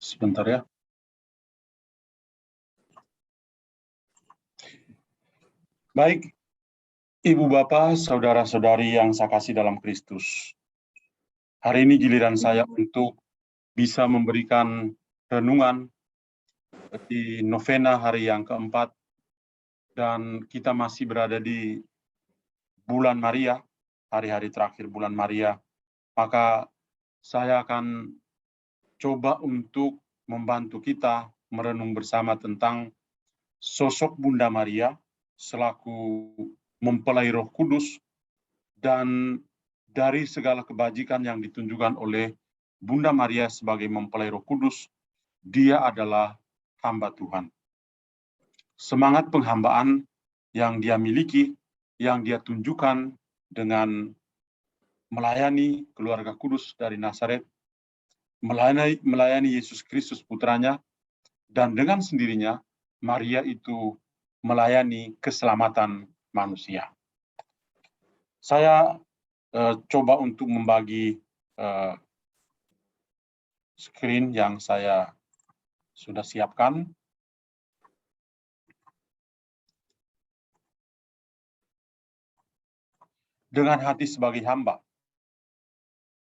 Sebentar ya. Baik, Ibu Bapak, saudara-saudari yang saya kasih dalam Kristus. Hari ini giliran saya untuk bisa memberikan renungan di novena hari yang keempat, dan kita masih berada di bulan Maria, hari-hari terakhir bulan Maria. Maka saya akan coba untuk membantu kita merenung bersama tentang sosok Bunda Maria selaku mempelai Roh Kudus, dan dari segala kebajikan yang ditunjukkan oleh Bunda Maria sebagai mempelai Roh Kudus, dia adalah hamba Tuhan. Semangat penghambaan yang dia miliki, yang dia tunjukkan dengan melayani keluarga kudus dari Nazaret, melayani Yesus Kristus putranya, dan dengan sendirinya Maria itu melayani keselamatan manusia. Saya coba untuk membagi screen yang saya sudah siapkan. Dengan hati sebagai hamba.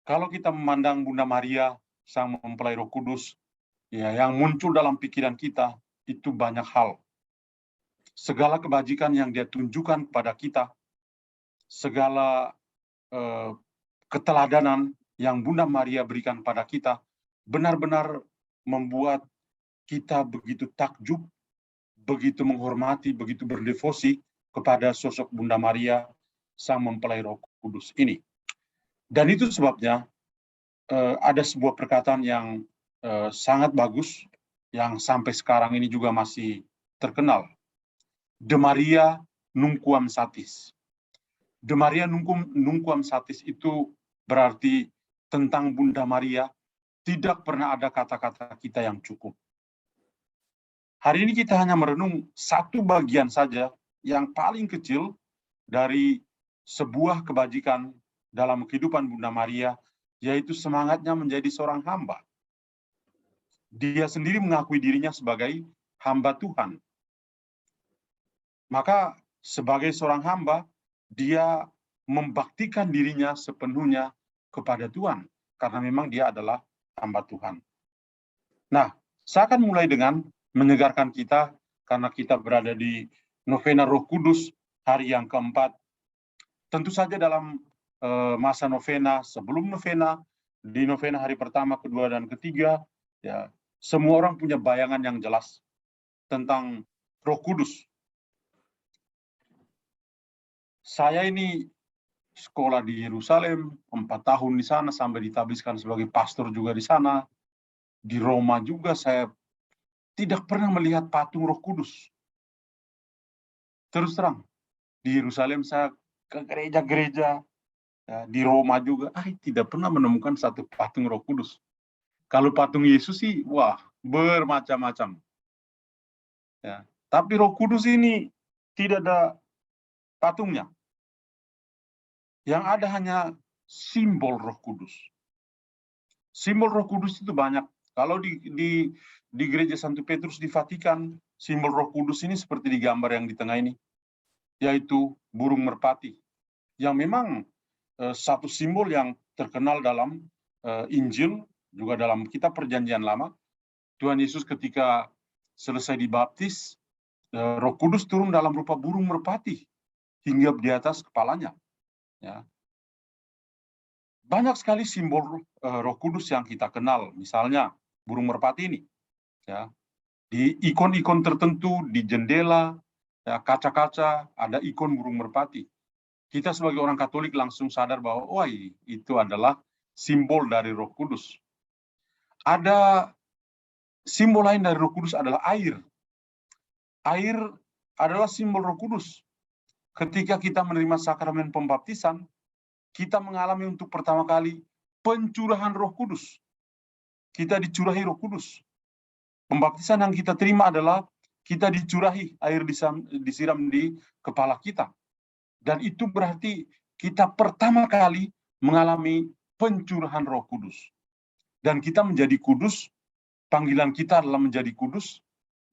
Kalau kita memandang Bunda Maria, sang mempelai Roh Kudus, ya, yang muncul dalam pikiran kita, itu banyak hal. Segala kebajikan yang dia tunjukkan kepada kita, segala keteladanan yang Bunda Maria berikan pada kita, benar-benar membuat kita begitu takjub, begitu menghormati, begitu berdevosi kepada sosok Bunda Maria, sang mempelai Roh Kudus ini. Dan itu sebabnya ada sebuah perkataan yang sangat bagus, yang sampai sekarang ini juga masih terkenal. De Maria nunquam satis. De Maria nunquam satis itu berarti tentang Bunda Maria, tidak pernah ada kata-kata kita yang cukup. Hari ini kita hanya merenung satu bagian saja, yang paling kecil dari sebuah kebajikan dalam kehidupan Bunda Maria, yaitu semangatnya menjadi seorang hamba. Dia sendiri mengakui dirinya sebagai hamba Tuhan. Maka sebagai seorang hamba, dia membaktikan dirinya sepenuhnya kepada Tuhan, karena memang dia adalah hamba Tuhan. Nah, saya akan mulai dengan menyegarkan kita, karena kita berada di novena Roh Kudus, hari yang keempat. Tentu saja dalam masa novena, sebelum novena, di novena hari pertama, kedua, dan ketiga, ya, semua orang punya bayangan yang jelas tentang Roh Kudus. Saya ini sekolah di Yerusalem, 4 tahun di sana, sampai ditabiskan sebagai pastor juga di sana. Di Roma juga saya tidak pernah melihat patung Roh Kudus. Terus terang, di Yerusalem saya ke gereja-gereja, ya, di Roma juga, tidak pernah menemukan satu patung Roh Kudus. Kalau patung Yesus sih, wah, bermacam-macam. Ya. Tapi Roh Kudus ini tidak ada patungnya. Yang ada hanya simbol Roh Kudus. Simbol Roh Kudus itu banyak. Kalau di Gereja Santo Petrus di Vatikan, simbol Roh Kudus ini seperti di gambar yang di tengah ini, yaitu burung merpati, yang memang satu simbol yang terkenal dalam Injil, juga dalam kitab Perjanjian Lama. Tuhan Yesus ketika selesai dibaptis, Roh Kudus turun dalam rupa burung merpati hingga di atas kepalanya. Ya. Banyak sekali simbol Roh Kudus yang kita kenal, misalnya burung merpati ini. Ya. Di ikon-ikon tertentu, di jendela, ya, kaca-kaca, ada ikon burung merpati. Kita sebagai orang Katolik langsung sadar bahwa, wah, itu adalah simbol dari Roh Kudus. Ada simbol lain dari Roh Kudus adalah air. Air adalah simbol Roh Kudus. Ketika kita menerima sakramen pembaptisan, kita mengalami untuk pertama kali pencurahan Roh Kudus. Kita dicurahi Roh Kudus. Pembaptisan yang kita terima adalah kita dicurahi, air disiram di kepala kita. Dan itu berarti kita pertama kali mengalami pencurahan Roh Kudus. Dan kita menjadi kudus panggilan kita adalah menjadi kudus,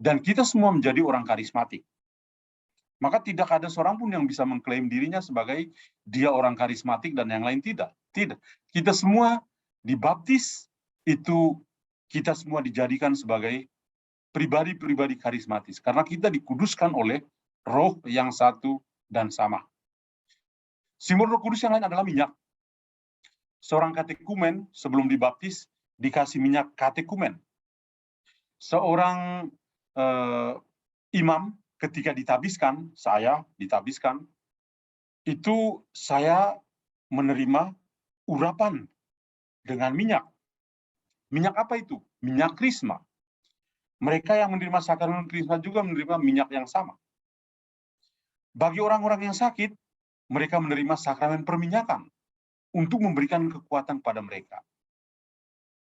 dan kita semua menjadi orang karismatik. Maka tidak ada seorang pun yang bisa mengklaim dirinya sebagai dia orang karismatik dan yang lain tidak. Tidak. Kita semua dibaptis, itu kita semua dijadikan sebagai pribadi-pribadi karismatis. Karena kita dikuduskan oleh Roh yang satu dan sama. Simbol Roh Kudus yang lain adalah minyak. Seorang katekumen sebelum dibaptis dikasih minyak katekumen. Seorang imam ketika ditabiskan, saya ditabiskan, itu saya menerima urapan dengan minyak. Minyak apa itu? Minyak krisma. Mereka yang menerima sakramen krisma juga menerima minyak yang sama. Bagi orang-orang yang sakit, mereka menerima sakramen perminyakan untuk memberikan kekuatan pada mereka.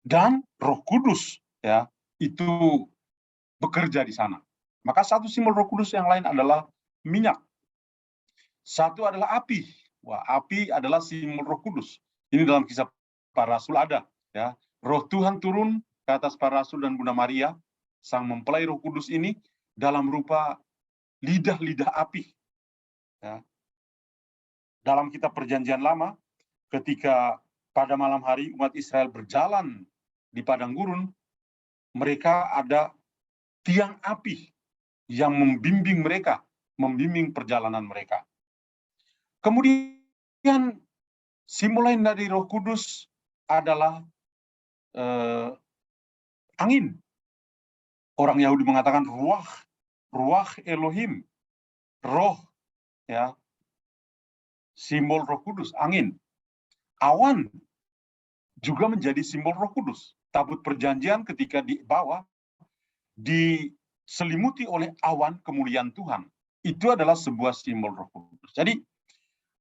Dan Roh Kudus ya itu bekerja di sana. Maka satu simbol Roh Kudus yang lain adalah minyak. Satu adalah api. Wah, api adalah simbol Roh Kudus. Ini dalam Kisah Para Rasul ada, ya. Roh Tuhan turun ke atas para rasul dan Bunda Maria, sang mempelai Roh Kudus ini dalam rupa lidah-lidah api. Ya. Dalam Kitab Perjanjian Lama, ketika pada malam hari umat Israel berjalan di padang gurun, mereka ada tiang api yang membimbing mereka, membimbing perjalanan mereka. Kemudian simbol lain dari Roh Kudus adalah angin. Orang Yahudi mengatakan ruach Elohim, roh, ya, simbol Roh Kudus, angin. Awan juga menjadi simbol Roh Kudus. Tabut perjanjian ketika dibawa diselimuti oleh awan kemuliaan Tuhan. Itu adalah sebuah simbol Roh Kudus. Jadi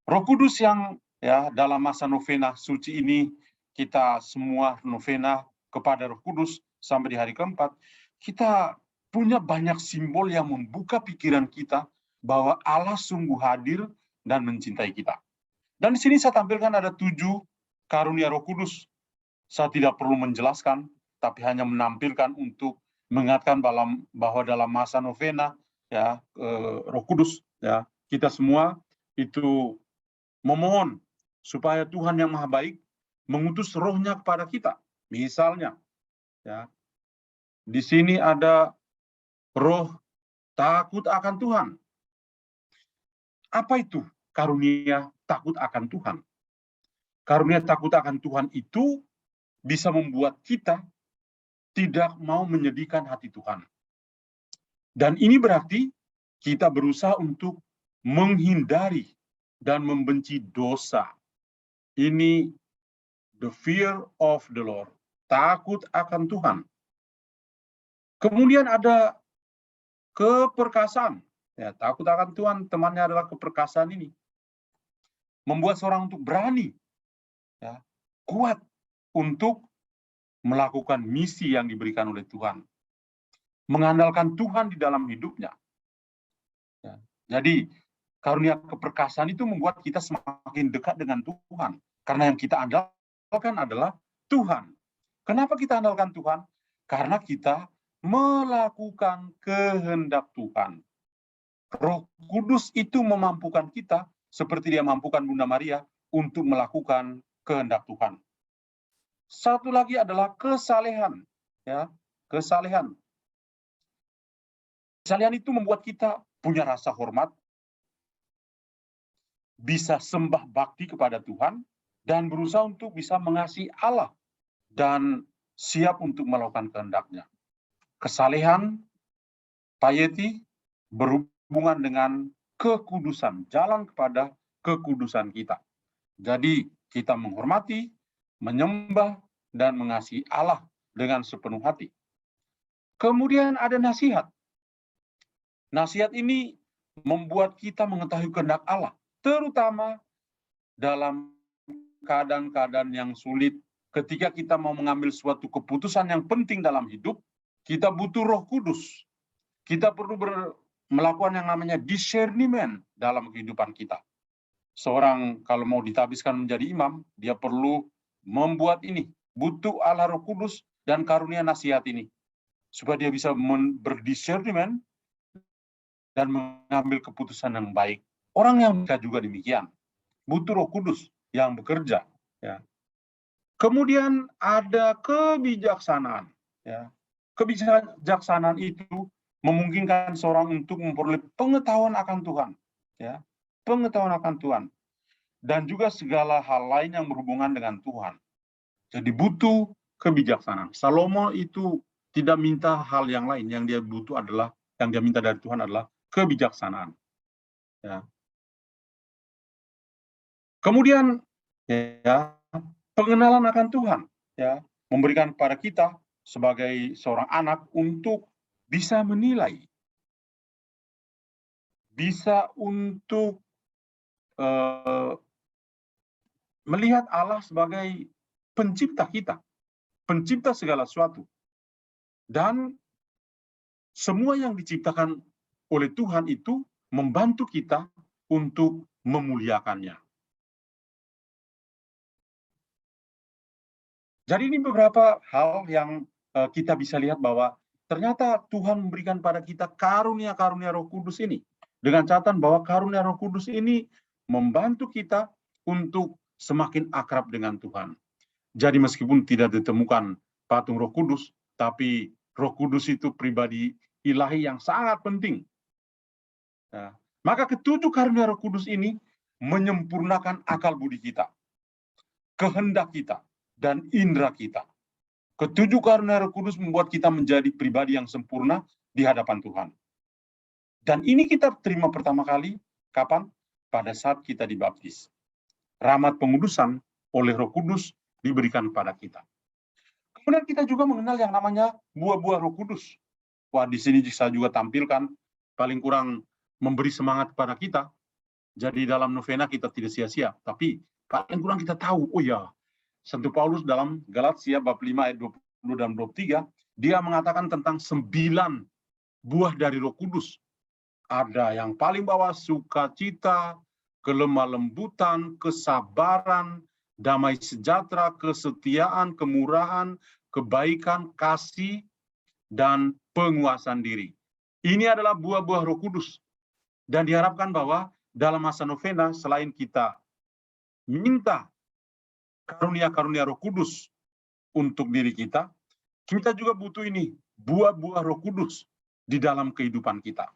Roh Kudus yang ya dalam masa novena suci ini kita semua novena kepada Roh Kudus sampai di hari keempat, kita punya banyak simbol yang membuka pikiran kita bahwa Allah sungguh hadir dan mencintai kita. Dan di sini saya tampilkan ada 7 karunia Roh Kudus. Saya tidak perlu menjelaskan, tapi hanya menampilkan untuk mengingatkan bahwa dalam masa novena ya Roh Kudus ya kita semua itu memohon supaya Tuhan yang Maha Baik mengutus rohnya kepada kita. Misalnya, ya, di sini ada roh takut akan Tuhan. Apa itu karunia takut akan Tuhan? Karunia takut akan Tuhan itu bisa membuat kita tidak mau menyedihkan hati Tuhan. Dan ini berarti kita berusaha untuk menghindari dan membenci dosa. Ini the fear of the Lord, takut akan Tuhan. Kemudian ada keperkasaan. Ya, takut akan Tuhan, temannya adalah keperkasaan ini. Membuat seorang untuk berani, ya, kuat untuk melakukan misi yang diberikan oleh Tuhan. Mengandalkan Tuhan di dalam hidupnya. Ya, jadi karunia keperkasaan itu membuat kita semakin dekat dengan Tuhan. Karena yang kita andalkan adalah Tuhan. Kenapa kita andalkan Tuhan? Karena kita melakukan kehendak Tuhan. Roh Kudus itu memampukan kita, seperti dia mampukan Bunda Maria, untuk melakukan kehendak Tuhan. Satu lagi adalah kesalehan. Ya, kesalehan. Kesalehan itu membuat kita punya rasa hormat, bisa sembah bakti kepada Tuhan, dan berusaha untuk bisa mengasihi Allah, dan siap untuk melakukan kehendaknya. Kesalehan, piety, berhubungan dengan kekudusan, jalan kepada kekudusan kita. Jadi kita menghormati, menyembah, dan mengasihi Allah dengan sepenuh hati. Kemudian ada nasihat. Nasihat ini membuat kita mengetahui kehendak Allah, terutama dalam keadaan-keadaan yang sulit. Ketika kita mau mengambil suatu keputusan yang penting dalam hidup, kita butuh Roh Kudus. Kita perlu melakukan yang namanya discernment dalam kehidupan kita. Seorang kalau mau ditabiskan menjadi imam, dia perlu membuat ini. Butuh Allah Roh Kudus dan karunia nasihat ini. supaya dia bisa berdiscernment dan mengambil keputusan yang baik. Orang yang juga demikian, butuh Roh Kudus yang bekerja. Ya. Kemudian ada kebijaksanaan. Ya. Kebijaksanaan itu memungkinkan seorang untuk memperoleh pengetahuan akan Tuhan. Ya. Pengetahuan akan Tuhan. Dan juga segala hal lain yang berhubungan dengan Tuhan. Jadi butuh kebijaksanaan. Salomo itu tidak minta hal yang lain. Yang dia butuh adalah, yang dia minta dari Tuhan adalah kebijaksanaan. Ya. Kemudian ya, pengenalan akan Tuhan, ya, memberikan kepada kita sebagai seorang anak untuk bisa menilai, bisa untuk melihat Allah sebagai pencipta kita, pencipta segala sesuatu, dan semua yang diciptakan oleh Tuhan itu membantu kita untuk memuliakannya. Jadi ini beberapa hal yang kita bisa lihat bahwa ternyata Tuhan memberikan pada kita karunia-karunia Roh Kudus ini. Dengan catatan bahwa karunia Roh Kudus ini membantu kita untuk semakin akrab dengan Tuhan. Jadi meskipun tidak ditemukan patung Roh Kudus, tapi Roh Kudus itu pribadi ilahi yang sangat penting. Nah, maka ketujuh karunia Roh Kudus ini menyempurnakan akal budi kita, kehendak kita, dan indera kita. Ketujuh karunia Roh Kudus membuat kita menjadi pribadi yang sempurna di hadapan Tuhan. Dan ini kita terima pertama kali, kapan? Pada saat kita dibaptis. Rahmat pengudusan oleh Roh Kudus diberikan pada kita. Kemudian kita juga mengenal yang namanya buah-buah Roh Kudus. Wah, di sini saya juga tampilkan, paling kurang memberi semangat kepada kita. Jadi dalam novena kita tidak sia-sia, tapi paling kurang kita tahu, oh ya, Santo Paulus dalam Galatia bab 5 ayat 20 dan 23, dia mengatakan tentang 9 buah dari Roh Kudus. Ada yang paling bawah sukacita, kelemah lembutan, kesabaran, damai sejahtera, kesetiaan, kemurahan, kebaikan, kasih, dan penguasaan diri. Ini adalah buah-buah Roh Kudus. Dan diharapkan bahwa dalam masa novena, selain kita minta karunia-karunia Roh Kudus untuk diri kita, kita juga butuh ini, buah-buah Roh Kudus di dalam kehidupan kita.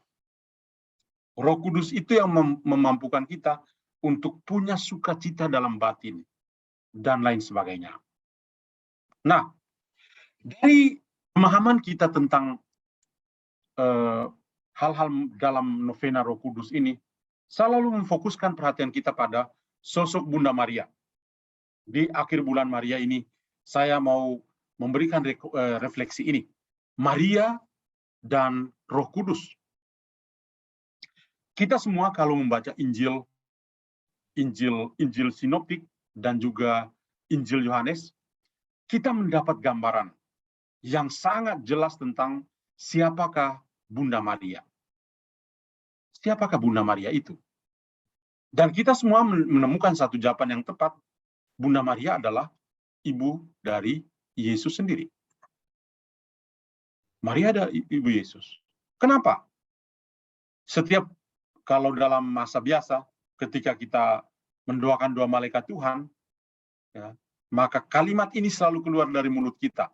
Roh Kudus itu yang memampukan kita untuk punya sukacita dalam batin dan lain sebagainya. Nah, dari pemahaman kita tentang hal-hal dalam novena Roh Kudus ini, selalu memfokuskan perhatian kita pada sosok Bunda Maria. Di akhir bulan Maria ini, saya mau memberikan refleksi ini. Maria dan Roh Kudus. Kita semua kalau membaca Injil sinoptik dan juga Injil Yohanes, kita mendapat gambaran yang sangat jelas tentang siapakah Bunda Maria. Siapakah Bunda Maria itu? Dan kita semua menemukan satu jawaban yang tepat. Bunda Maria adalah ibu dari Yesus sendiri. Maria adalah ibu Yesus. Kenapa? Setiap kalau dalam masa biasa, ketika kita mendoakan doa malaikat Tuhan, ya, maka kalimat ini selalu keluar dari mulut kita.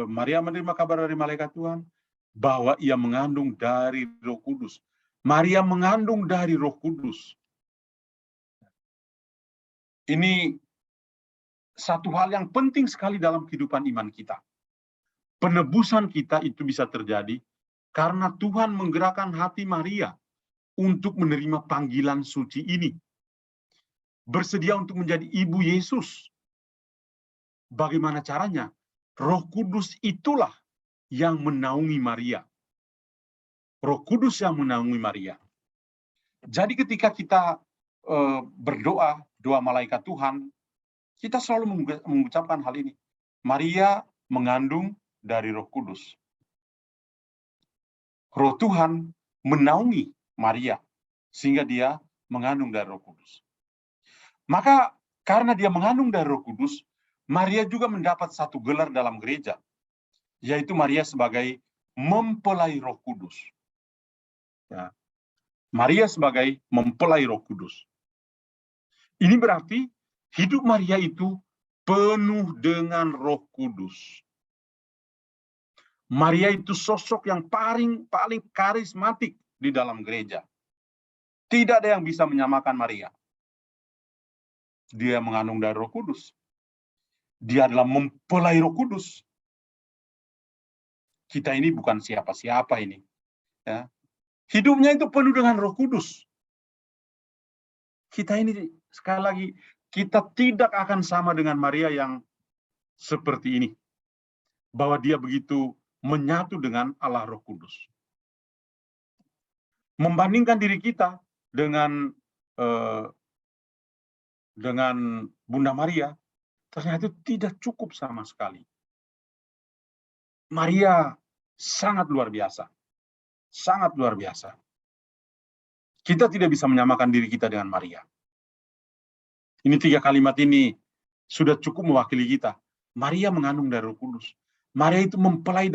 Maria menerima kabar dari malaikat Tuhan bahwa ia mengandung dari Roh Kudus. Maria mengandung dari Roh Kudus. Ini satu hal yang penting sekali dalam kehidupan iman kita. Penebusan kita itu bisa terjadi karena Tuhan menggerakkan hati Maria untuk menerima panggilan suci ini. Bersedia untuk menjadi ibu Yesus. Bagaimana caranya? Roh Kudus itulah yang menaungi Maria. Roh Kudus yang menaungi Maria. Jadi ketika kita berdoa, doa malaikat Tuhan, kita selalu mengucapkan hal ini. Maria mengandung dari Roh Kudus. Roh Tuhan menaungi Maria, sehingga dia mengandung dari Roh Kudus. Maka karena dia mengandung dari Roh Kudus, Maria juga mendapat satu gelar dalam gereja. yaitu Maria sebagai mempelai Roh Kudus. Ya. Maria sebagai mempelai Roh Kudus. Ini berarti hidup Maria itu penuh dengan Roh Kudus. Maria itu sosok yang paling karismatik di dalam gereja. Tidak ada yang bisa menyamakan Maria. Dia mengandung dari Roh Kudus. Dia adalah mempelai Roh Kudus. Kita ini bukan siapa-siapa ini. Ya. Hidupnya itu penuh dengan Roh Kudus. Kita ini, sekali lagi, kita tidak akan sama dengan Maria yang seperti ini. Bahwa dia begitu menyatu dengan Allah Roh Kudus. Membandingkan diri kita dengan Bunda Maria, ternyata itu tidak cukup sama sekali. Maria sangat luar biasa. Sangat luar biasa. Kita tidak bisa menyamakan diri kita dengan Maria. Ini 3 kalimat ini sudah cukup mewakili kita. Maria mengandung dari Roh Kudus. Maria itu mempelai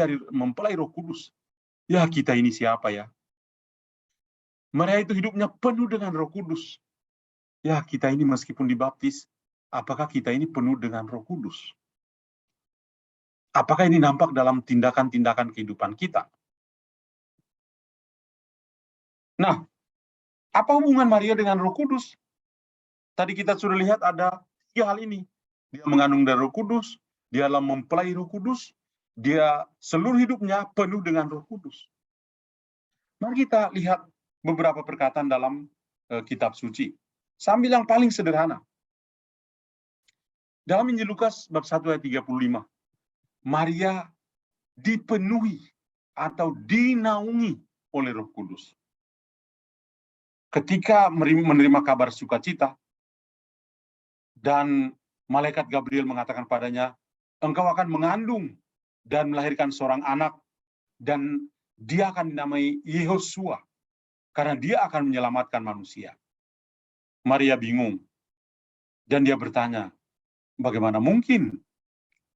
Roh Kudus. Ya, kita ini siapa ya? Maria itu hidupnya penuh dengan Roh Kudus. Ya, kita ini meskipun dibaptis, apakah kita ini penuh dengan Roh Kudus? Apakah ini nampak dalam tindakan-tindakan kehidupan kita? Nah, apa hubungan Maria dengan Roh Kudus? Tadi kita sudah lihat ada 3 hal ini. Dia mengandung dari Roh Kudus, dia adalah mempelai Roh Kudus, dia seluruh hidupnya penuh dengan Roh Kudus. Mari kita lihat beberapa perkataan dalam kitab suci. Sambil yang paling sederhana. Dalam Injil Lukas bab 1 ayat 35, Maria dipenuhi atau dinaungi oleh Roh Kudus. Ketika menerima kabar sukacita, dan malaikat Gabriel mengatakan padanya, engkau akan mengandung dan melahirkan seorang anak, dan dia akan dinamai Yehosua, karena dia akan menyelamatkan manusia. Maria bingung, dan dia bertanya, bagaimana mungkin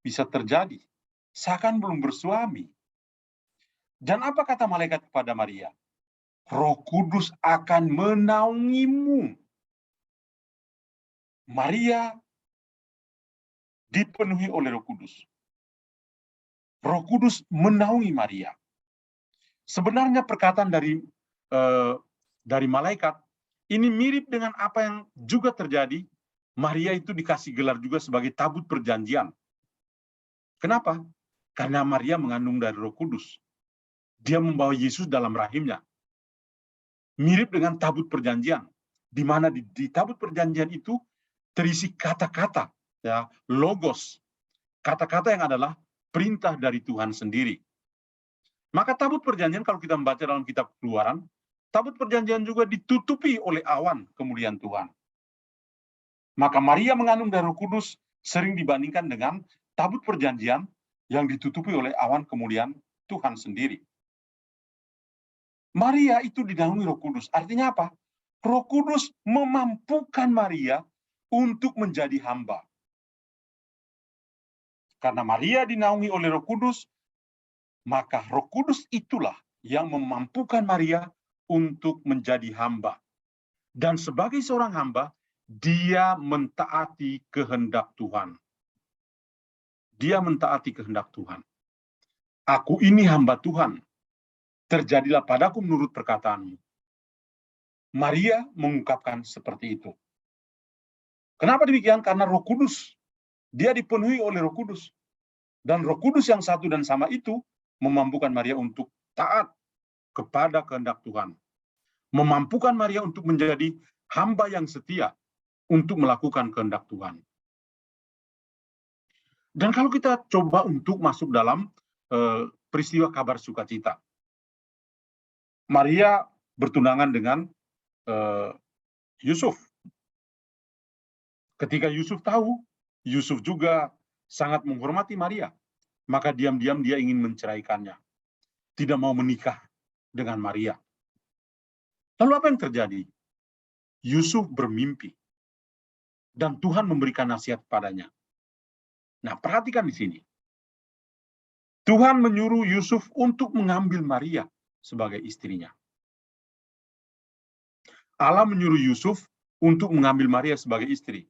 bisa terjadi? Saya kan belum bersuami. Dan apa kata malaikat kepada Maria? Roh Kudus akan menaungimu. Maria dipenuhi oleh Roh Kudus. Roh Kudus menaungi Maria. Sebenarnya perkataan dari malaikat ini mirip dengan apa yang juga terjadi. Maria itu dikasih gelar juga sebagai tabut perjanjian. Kenapa? Karena Maria mengandung dari Roh Kudus. Dia membawa Yesus dalam rahimnya. Mirip dengan tabut perjanjian, di mana di tabut perjanjian itu terisi kata-kata, ya, logos, kata-kata yang adalah perintah dari Tuhan sendiri. Maka tabut perjanjian, kalau kita membaca dalam kitab Keluaran, tabut perjanjian juga ditutupi oleh awan kemuliaan Tuhan. Maka Maria mengandung dari Roh Kudus sering dibandingkan dengan tabut perjanjian yang ditutupi oleh awan kemuliaan Tuhan sendiri. Maria itu dinaungi Roh Kudus. Artinya apa? Roh Kudus memampukan Maria untuk menjadi hamba. Karena Maria dinaungi oleh Roh Kudus, maka Roh Kudus itulah yang memampukan Maria untuk menjadi hamba. Dan sebagai seorang hamba, dia mentaati kehendak Tuhan. Dia mentaati kehendak Tuhan. Aku ini hamba Tuhan. Terjadilah padaku menurut perkataanmu. Maria mengungkapkan seperti itu. Kenapa demikian? Karena Roh Kudus. Dia dipenuhi oleh Roh Kudus. Dan Roh Kudus yang satu dan sama itu memampukan Maria untuk taat kepada kehendak Tuhan. Memampukan Maria untuk menjadi hamba yang setia untuk melakukan kehendak Tuhan. Dan kalau kita coba untuk masuk dalam peristiwa kabar sukacita. Maria bertunangan dengan Yusuf. Ketika Yusuf tahu, Yusuf juga sangat menghormati Maria. Maka diam-diam dia ingin menceraikannya. Tidak mau menikah dengan Maria. Lalu apa yang terjadi? Yusuf bermimpi. Dan Tuhan memberikan nasihat padanya. Nah, perhatikan di sini. Tuhan menyuruh Yusuf untuk mengambil Maria sebagai istrinya. Allah menyuruh Yusuf untuk mengambil Maria sebagai istri.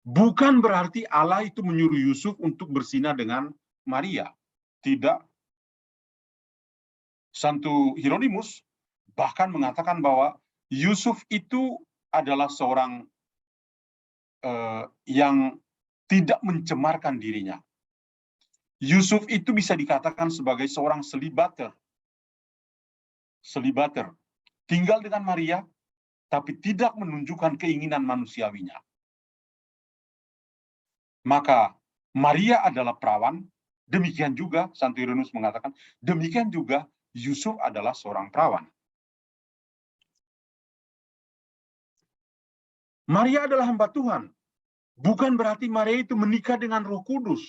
Bukan berarti Allah itu menyuruh Yusuf untuk berzina dengan Maria. Tidak. Santo Hieronymus bahkan mengatakan bahwa Yusuf itu adalah seorang yang tidak mencemarkan dirinya. Yusuf itu bisa dikatakan sebagai seorang selibater. Tinggal dengan Maria, tapi tidak menunjukkan keinginan manusiawinya. Maka Maria adalah perawan, demikian juga Santo Irenus mengatakan, demikian juga Yusuf adalah seorang perawan. Maria adalah hamba Tuhan. Bukan berarti Maria itu menikah dengan Roh Kudus.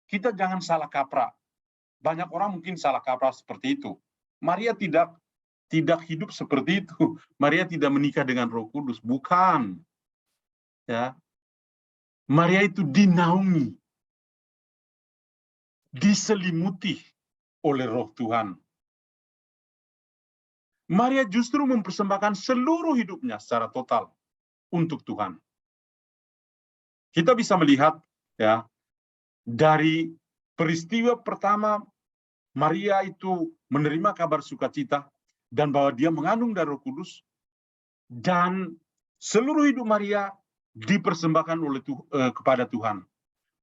Kita jangan salah kaprah. Banyak orang mungkin salah kaprah seperti itu. Maria tidak hidup seperti itu. Maria tidak menikah dengan Roh Kudus, bukan. Ya. Maria itu dinaungi, diselimuti oleh Roh Tuhan. Maria justru mempersembahkan seluruh hidupnya secara total untuk Tuhan. Kita bisa melihat ya dari peristiwa pertama Maria itu menerima kabar sukacita dan bahwa dia mengandung dari Roh Kudus, dan seluruh hidup Maria dipersembahkan kepada Tuhan.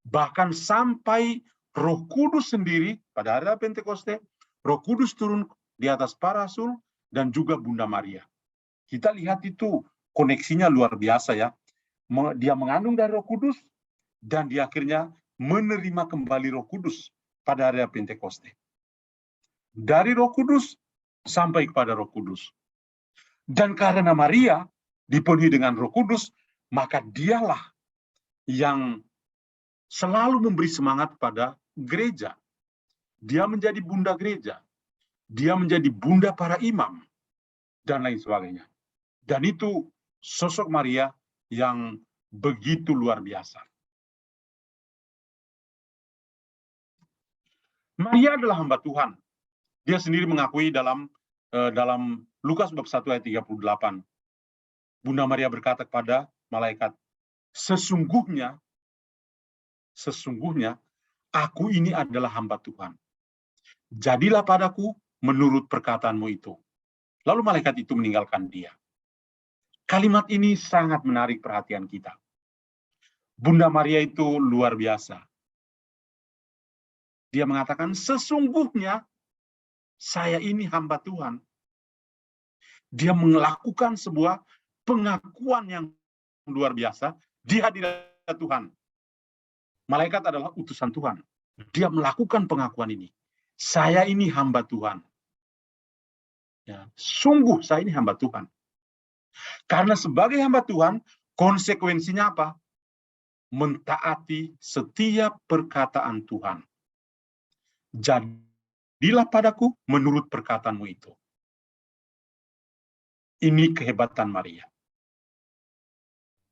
Bahkan sampai Roh Kudus sendiri pada hari Pentekoste, Roh Kudus turun di atas para rasul dan juga Bunda Maria. Kita lihat itu koneksinya luar biasa ya. Dia mengandung dari Roh Kudus dan dia akhirnya menerima kembali Roh Kudus pada hari Pentekoste. Dari Roh Kudus sampai kepada Roh Kudus. Dan karena Maria dipenuhi dengan Roh Kudus, maka dialah yang selalu memberi semangat pada gereja. Dia menjadi bunda gereja. Dia menjadi bunda para imam. Dan lain sebagainya. Dan itu sosok Maria yang begitu luar biasa. Maria adalah hamba Tuhan. Dia sendiri mengakui dalam Lukas bab 1 ayat 38. Bunda Maria berkata kepada malaikat, sesungguhnya aku ini adalah hamba Tuhan. Jadilah padaku menurut perkataanmu itu. Lalu malaikat itu meninggalkan dia. Kalimat ini sangat menarik perhatian kita. Bunda Maria itu luar biasa. Dia mengatakan, sesungguhnya saya ini hamba Tuhan. Dia melakukan sebuah pengakuan yang luar biasa di hadirat Tuhan. Malaikat adalah utusan Tuhan. Dia melakukan pengakuan ini. Saya ini hamba Tuhan. Ya, sungguh saya ini hamba Tuhan. Karena sebagai hamba Tuhan, konsekuensinya apa? Mentaati setiap perkataan Tuhan. Jadilah padaku menurut perkataanmu itu. Ini kehebatan Maria.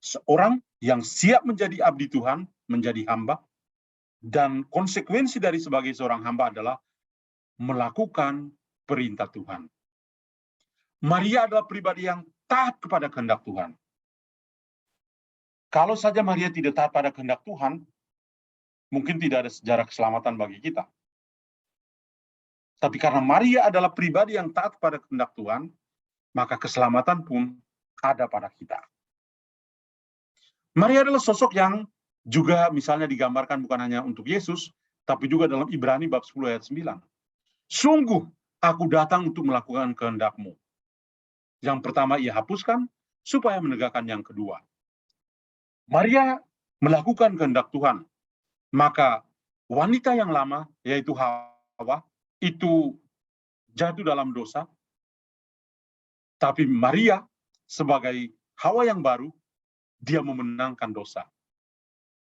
Seorang yang siap menjadi abdi Tuhan, menjadi hamba, dan konsekuensi dari sebagai seorang hamba adalah melakukan perintah Tuhan. Maria adalah pribadi yang taat kepada kehendak Tuhan. Kalau saja Maria tidak taat pada kehendak Tuhan, mungkin tidak ada sejarah keselamatan bagi kita. Tapi karena Maria adalah pribadi yang taat pada kehendak Tuhan, maka keselamatan pun ada pada kita. Maria adalah sosok yang juga misalnya digambarkan bukan hanya untuk Yesus, tapi juga dalam Ibrani bab 10 ayat 9. Sungguh aku datang untuk melakukan kehendak-Mu. Yang pertama ia hapuskan, supaya menegakkan yang kedua. Maria melakukan kehendak Tuhan. Maka wanita yang lama, yaitu Hawa, itu jatuh dalam dosa. Tapi Maria sebagai Hawa yang baru, dia memenangkan dosa.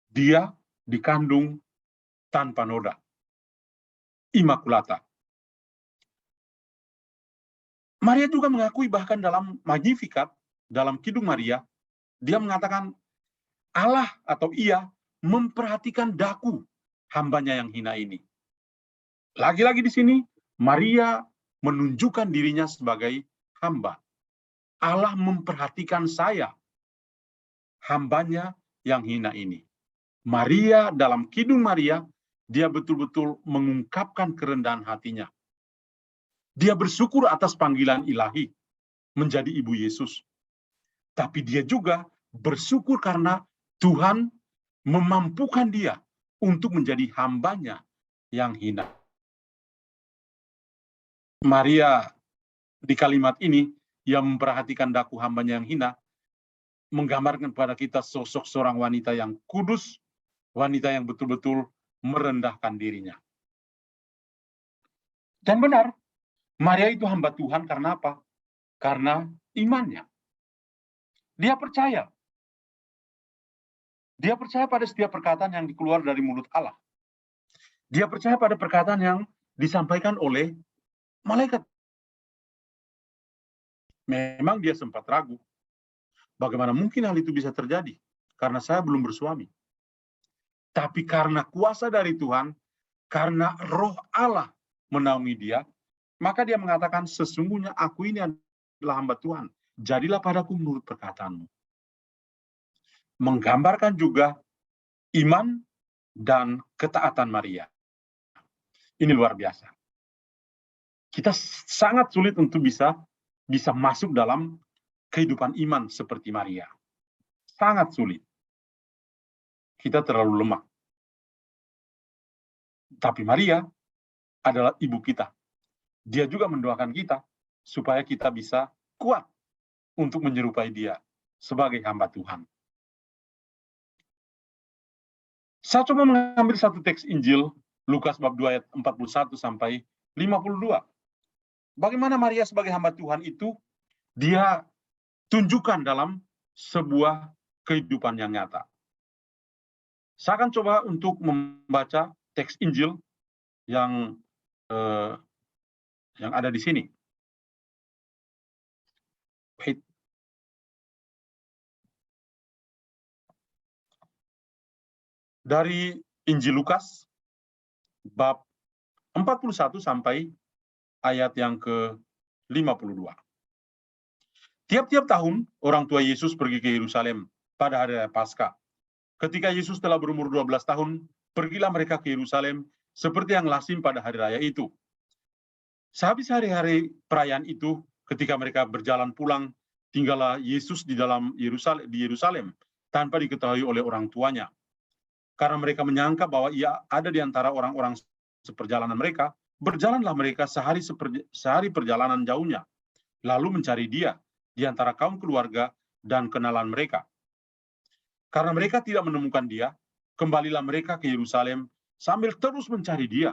Dia dikandung tanpa noda. Immaculata. Maria juga mengakui bahkan dalam Magnificat, dalam Kidung Maria, dia mengatakan Allah atau ia memperhatikan daku hambanya yang hina ini. Lagi-lagi di sini, Maria menunjukkan dirinya sebagai hamba. Allah memperhatikan saya, hambanya yang hina ini. Maria, dalam Kidung Maria, dia betul-betul mengungkapkan kerendahan hatinya. Dia bersyukur atas panggilan ilahi menjadi ibu Yesus. Tapi dia juga bersyukur karena Tuhan memampukan dia untuk menjadi hambanya yang hina. Maria di kalimat ini, yang memperhatikan daku hambanya yang hina, menggambarkan kepada kita sosok seorang wanita yang kudus, wanita yang betul-betul merendahkan dirinya. Dan benar, Maria itu hamba Tuhan karena apa? Karena imannya. Dia percaya. Dia percaya pada setiap perkataan yang keluar dari mulut Allah. Dia percaya pada perkataan yang disampaikan oleh malaikat. Memang dia sempat ragu. Bagaimana mungkin hal itu bisa terjadi? Karena saya belum bersuami. Tapi karena kuasa dari Tuhan, karena roh Allah menaungi dia, maka dia mengatakan, sesungguhnya aku ini adalah hamba Tuhan. Jadilah padaku menurut perkataanmu. Menggambarkan juga iman dan ketaatan Maria. Ini luar biasa. Kita sangat sulit untuk bisa masuk dalam kehidupan iman seperti Maria. Sangat sulit. Kita terlalu lemah. Tapi Maria adalah ibu kita. Dia juga mendoakan kita supaya kita bisa kuat untuk menyerupai dia sebagai hamba Tuhan. Saya coba mengambil satu teks Injil, Lukas bab 2 ayat 41 sampai 52. Bagaimana Maria sebagai hamba Tuhan itu dia tunjukkan dalam sebuah kehidupan yang nyata. Saya akan coba untuk membaca teks Injil yang ada di sini. Dari Injil Lukas bab 41 sampai ayat yang ke-52. Tiap-tiap tahun orang tua Yesus pergi ke Yerusalem pada hari raya Paskah. Ketika Yesus telah berumur 12 tahun, pergilah mereka ke Yerusalem seperti yang lazim pada hari raya itu. Sehabis hari-hari perayaan itu, ketika mereka berjalan pulang, tinggallah Yesus di Yerusalem tanpa diketahui oleh orang tuanya. Karena mereka menyangka bahwa ia ada di antara orang-orang seperjalanan mereka, berjalanlah mereka sehari perjalanan jauhnya, lalu mencari dia di antara kaum keluarga dan kenalan mereka. Karena mereka tidak menemukan dia, kembalilah mereka ke Yerusalem sambil terus mencari dia.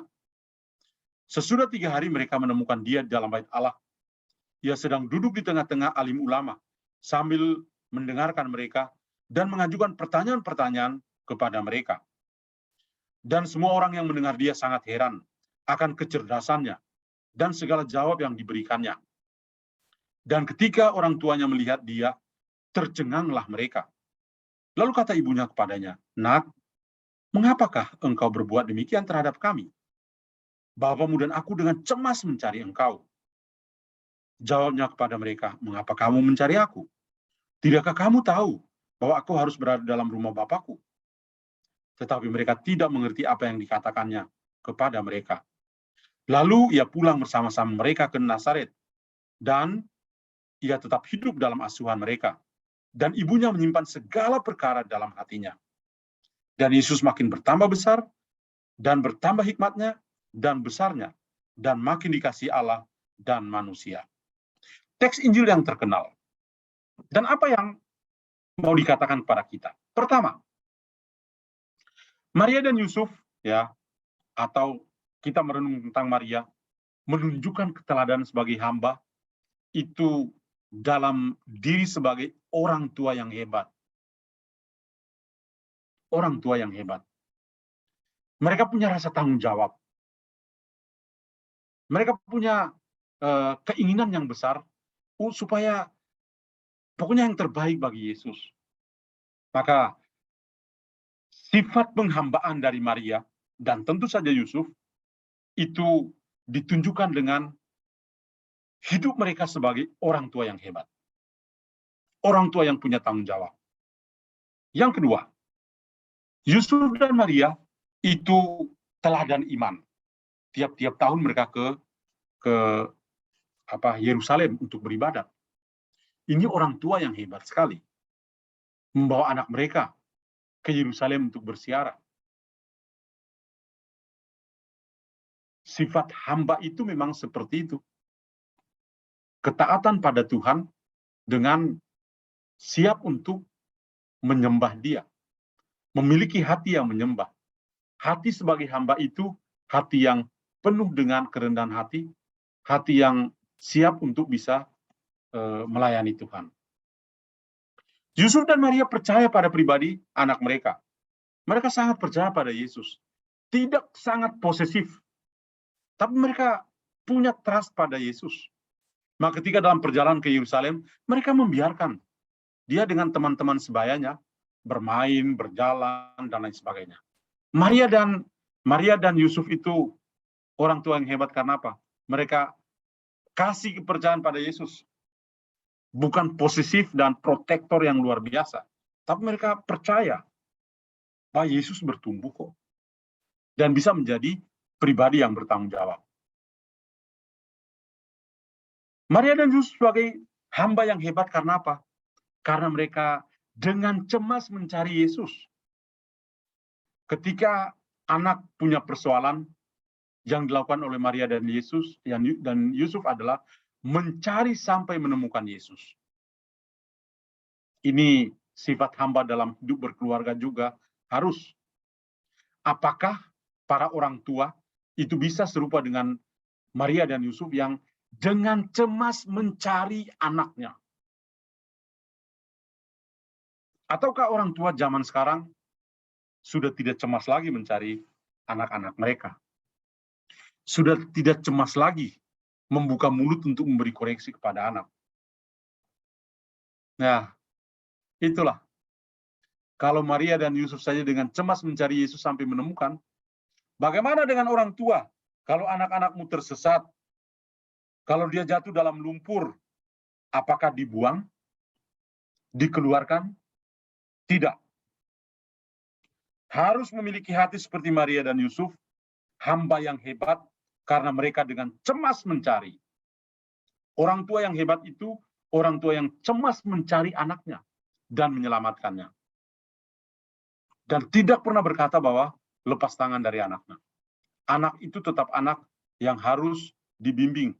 Sesudah 3 hari mereka menemukan dia di dalam bait Allah. Ia sedang duduk di tengah-tengah alim ulama sambil mendengarkan mereka dan mengajukan pertanyaan-pertanyaan kepada mereka. Dan semua orang yang mendengar dia sangat heran akan kecerdasannya dan segala jawab yang diberikannya. Dan ketika orang tuanya melihat dia, tercenganglah mereka. Lalu kata ibunya kepadanya, "Nak, mengapakah engkau berbuat demikian terhadap kami? Bapamu dan aku dengan cemas mencari engkau." Jawabnya kepada mereka, "Mengapa kamu mencari aku? Tidakkah kamu tahu bahwa aku harus berada dalam rumah Bapakku?" Tetapi mereka tidak mengerti apa yang dikatakannya kepada mereka. Lalu ia pulang bersama-sama mereka ke Nazaret, dan ia tetap hidup dalam asuhan mereka. Dan ibunya menyimpan segala perkara dalam hatinya. Dan Yesus makin bertambah besar, dan bertambah hikmatnya, dan besarnya, dan makin dikasihi Allah dan manusia. Teks Injil yang terkenal. Dan apa yang mau dikatakan kepada kita? Pertama, Maria dan Yusuf, ya, atau kita merenung tentang Maria, menunjukkan keteladanan sebagai hamba itu dalam diri sebagai orang tua yang hebat. Orang tua yang hebat. Mereka punya rasa tanggung jawab. Mereka punya keinginan yang besar supaya pokoknya yang terbaik bagi Yesus. Maka sifat penghambaan dari Maria dan tentu saja Yusuf itu ditunjukkan dengan hidup mereka sebagai orang tua yang hebat. Orang tua yang punya tanggung jawab. Yang kedua, Yusuf dan Maria itu teladan iman. Tiap-tiap tahun mereka ke Yerusalem untuk beribadat. Ini orang tua yang hebat sekali. Membawa anak mereka ke Yerusalem untuk bersiarah. Sifat hamba itu memang seperti itu. Ketaatan pada Tuhan dengan siap untuk menyembah Dia. Memiliki hati yang menyembah. Hati sebagai hamba itu hati yang penuh dengan kerendahan hati, hati yang siap untuk bisa melayani Tuhan. Yusuf dan Maria percaya pada pribadi anak mereka. Mereka sangat percaya pada Yesus. Tidak sangat posesif, tapi mereka punya trust pada Yesus. Maka ketika dalam perjalanan ke Yerusalem, mereka membiarkan dia dengan teman-teman sebayanya bermain, berjalan, dan lain sebagainya. Maria dan Yusuf itu orang tua yang hebat karena apa? Mereka kasih kepercayaan pada Yesus. Bukan posesif dan protektor yang luar biasa. Tapi mereka percaya bahwa Yesus bertumbuh kok. Dan bisa menjadi pribadi yang bertanggung jawab. Maria dan Yusuf sebagai hamba yang hebat karena apa? Karena mereka dengan cemas mencari Yesus. Ketika anak punya persoalan, yang dilakukan oleh Maria dan Yusuf adalah mencari sampai menemukan Yesus. Ini sifat hamba dalam hidup berkeluarga juga harus. Apakah para orang tua itu bisa serupa dengan Maria dan Yusuf yang dengan cemas mencari anaknya? Ataukah orang tua zaman sekarang sudah tidak cemas lagi mencari anak-anak mereka? Sudah tidak cemas lagi membuka mulut untuk memberi koreksi kepada anak. Nah, itulah. Kalau Maria dan Yusuf saja dengan cemas mencari Yesus sampai menemukan, bagaimana dengan orang tua? Kalau anak-anakmu tersesat, kalau dia jatuh dalam lumpur, apakah dibuang? Dikeluarkan? Tidak. Harus memiliki hati seperti Maria dan Yusuf, hamba yang hebat, karena mereka dengan cemas mencari. Orang tua yang hebat itu, orang tua yang cemas mencari anaknya dan menyelamatkannya. Dan tidak pernah berkata bahwa lepas tangan dari anaknya. Anak itu tetap anak yang harus dibimbing,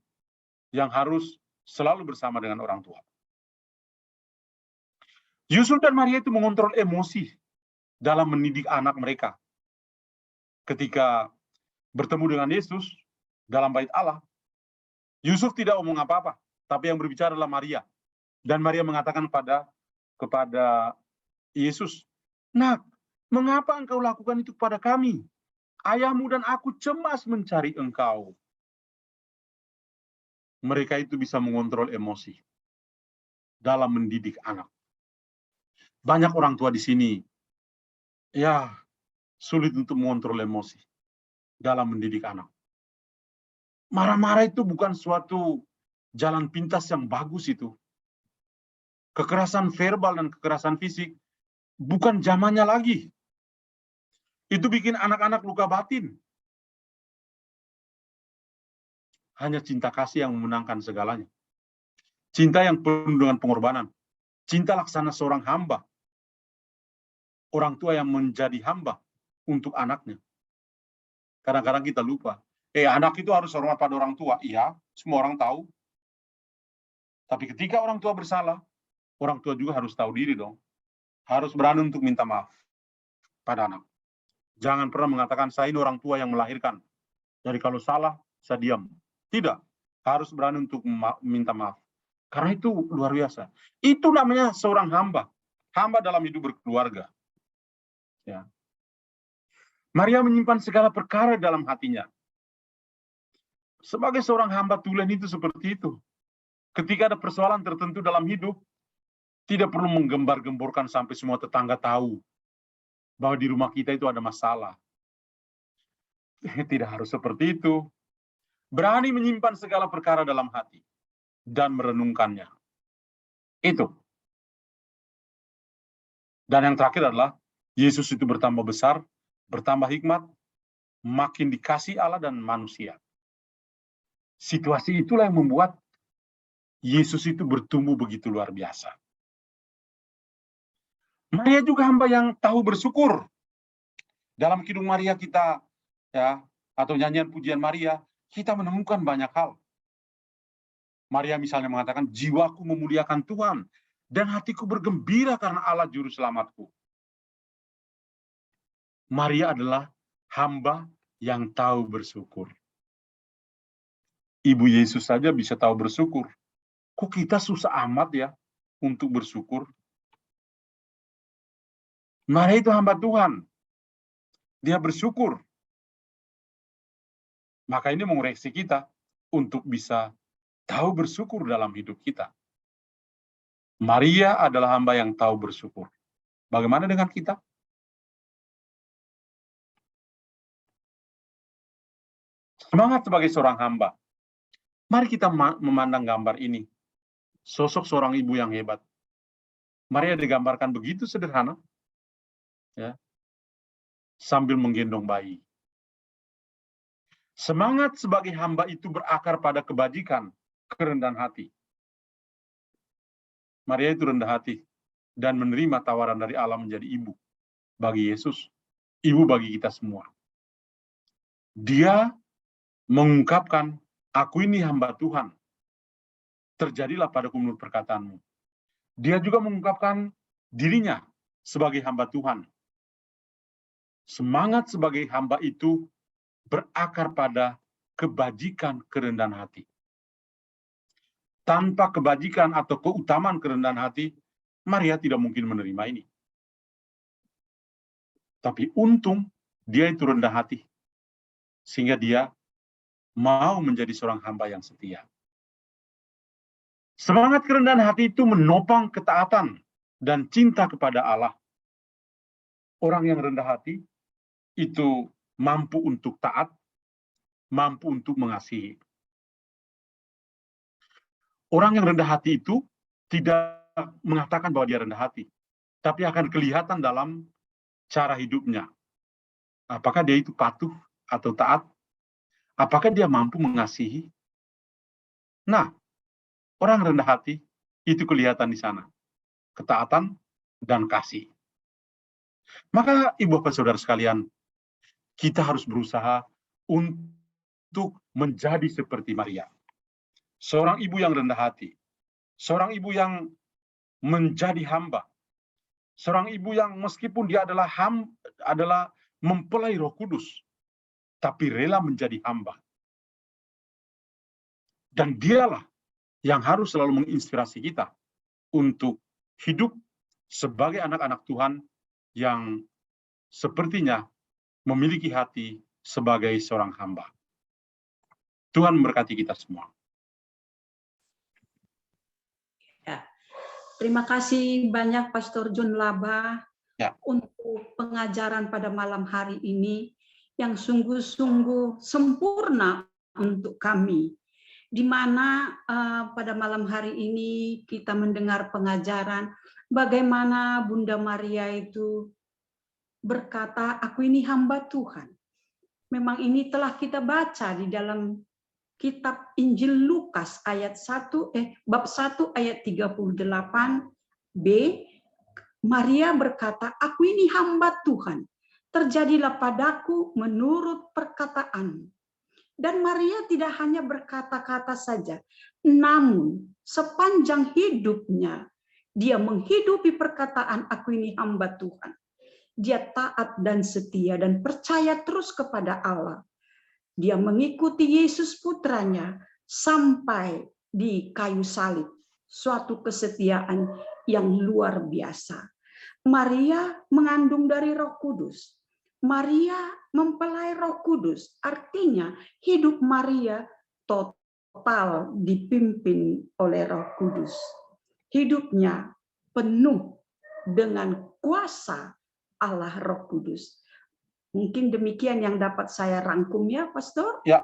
yang harus selalu bersama dengan orang tua. Yusuf dan Maria itu mengontrol emosi dalam mendidik anak mereka. Ketika bertemu dengan Yesus dalam bait Allah, Yusuf tidak omong apa-apa, tapi yang berbicara adalah Maria. Dan Maria mengatakan kepada Yesus, "Nak, mengapa engkau lakukan itu kepada kami? Ayahmu dan aku cemas mencari engkau." Mereka itu bisa mengontrol emosi dalam mendidik anak. Banyak orang tua di sini, ya, sulit untuk mengontrol emosi dalam mendidik anak. Marah-marah itu bukan suatu jalan pintas yang bagus itu. Kekerasan verbal dan kekerasan fisik bukan zamannya lagi. Itu bikin anak-anak luka batin. Hanya cinta kasih yang memenangkan segalanya. Cinta yang penuh dengan pengorbanan. Cinta laksana seorang hamba. Orang tua yang menjadi hamba untuk anaknya. Kadang-kadang kita lupa. Anak itu harus hormat pada orang tua. Iya, semua orang tahu. Tapi ketika orang tua bersalah, orang tua juga harus tahu diri dong. Harus berani untuk minta maaf pada anak. Jangan pernah mengatakan, saya ini orang tua yang melahirkan. Jadi kalau salah, saya diam. Tidak. Harus berani untuk minta maaf. Karena itu luar biasa. Itu namanya seorang hamba. Hamba dalam hidup berkeluarga. Ya. Maria menyimpan segala perkara dalam hatinya. Sebagai seorang hamba tulen itu seperti itu. Ketika ada persoalan tertentu dalam hidup, tidak perlu menggembar-gemborkan sampai semua tetangga tahu bahwa di rumah kita itu ada masalah. Tidak harus seperti itu. Berani menyimpan segala perkara dalam hati dan merenungkannya. Itu. Dan yang terakhir adalah Yesus itu bertambah besar, bertambah hikmat, makin dikasih Allah dan manusia. Situasi itulah yang membuat Yesus itu bertumbuh begitu luar biasa. Maria juga hamba yang tahu bersyukur. Dalam Kidung Maria kita, ya, atau nyanyian pujian Maria, kita menemukan banyak hal. Maria misalnya mengatakan, jiwaku memuliakan Tuhan, dan hatiku bergembira karena Allah juru selamatku. Maria adalah hamba yang tahu bersyukur. Ibu Yesus saja bisa tahu bersyukur. Kok kita susah amat ya untuk bersyukur? Maria itu hamba Tuhan. Dia bersyukur. Maka ini mengoreksi kita untuk bisa tahu bersyukur dalam hidup kita. Maria adalah hamba yang tahu bersyukur. Bagaimana dengan kita? Semangat sebagai seorang hamba. Mari kita memandang gambar ini. Sosok seorang ibu yang hebat. Maria digambarkan begitu sederhana, ya, sambil menggendong bayi. Semangat sebagai hamba itu berakar pada kebajikan, kerendahan hati. Maria itu rendah hati dan menerima tawaran dari Allah menjadi ibu bagi Yesus, ibu bagi kita semua. Dia mengungkapkan, aku ini hamba Tuhan. Terjadilah padaku menurut perkataanmu. Dia juga mengungkapkan dirinya sebagai hamba Tuhan. Semangat sebagai hamba itu berakar pada kebajikan kerendahan hati. Tanpa kebajikan atau keutamaan kerendahan hati, Maria tidak mungkin menerima ini. Tapi untung dia itu rendah hati, sehingga dia mau menjadi seorang hamba yang setia. Semangat kerendahan hati itu menopang ketaatan dan cinta kepada Allah. Orang yang rendah hati itu mampu untuk taat, mampu untuk mengasihi. Orang yang rendah hati itu tidak mengatakan bahwa dia rendah hati, tapi akan kelihatan dalam cara hidupnya. Apakah dia itu patuh atau taat? Apakah dia mampu mengasihi? Nah, orang rendah hati itu kelihatan di sana. Ketaatan dan kasih. Maka ibu bapak saudara sekalian, kita harus berusaha untuk menjadi seperti Maria. Seorang ibu yang rendah hati. Seorang ibu yang menjadi hamba. Seorang ibu yang meskipun dia adalah mempelai Roh Kudus, tapi rela menjadi hamba. Dan dialah yang harus selalu menginspirasi kita untuk hidup sebagai anak-anak Tuhan yang sepertinya memiliki hati sebagai seorang hamba. Tuhan memberkati kita semua. Ya. Terima kasih banyak Pastor John Laba untuk pengajaran pada malam hari ini yang sungguh-sungguh sempurna untuk kami. Di mana pada malam hari ini kita mendengar pengajaran bagaimana Bunda Maria itu berkata, aku ini hamba Tuhan. Memang ini telah kita baca di dalam kitab Injil Lukas bab 1 ayat 38b. Maria berkata, aku ini hamba Tuhan. Terjadilah padaku menurut perkataan. Dan Maria tidak hanya berkata-kata saja, namun sepanjang hidupnya dia menghidupi perkataan aku ini hamba Tuhan. Dia taat dan setia dan percaya terus kepada Allah. Dia mengikuti Yesus putranya sampai di kayu salib. Suatu kesetiaan yang luar biasa. Maria mengandung dari Roh Kudus. Maria mempelai Roh Kudus. Artinya hidup Maria total dipimpin oleh Roh Kudus. Hidupnya penuh dengan kuasa Allah Roh Kudus. Mungkin demikian yang dapat saya rangkum ya, Pastor. Ya,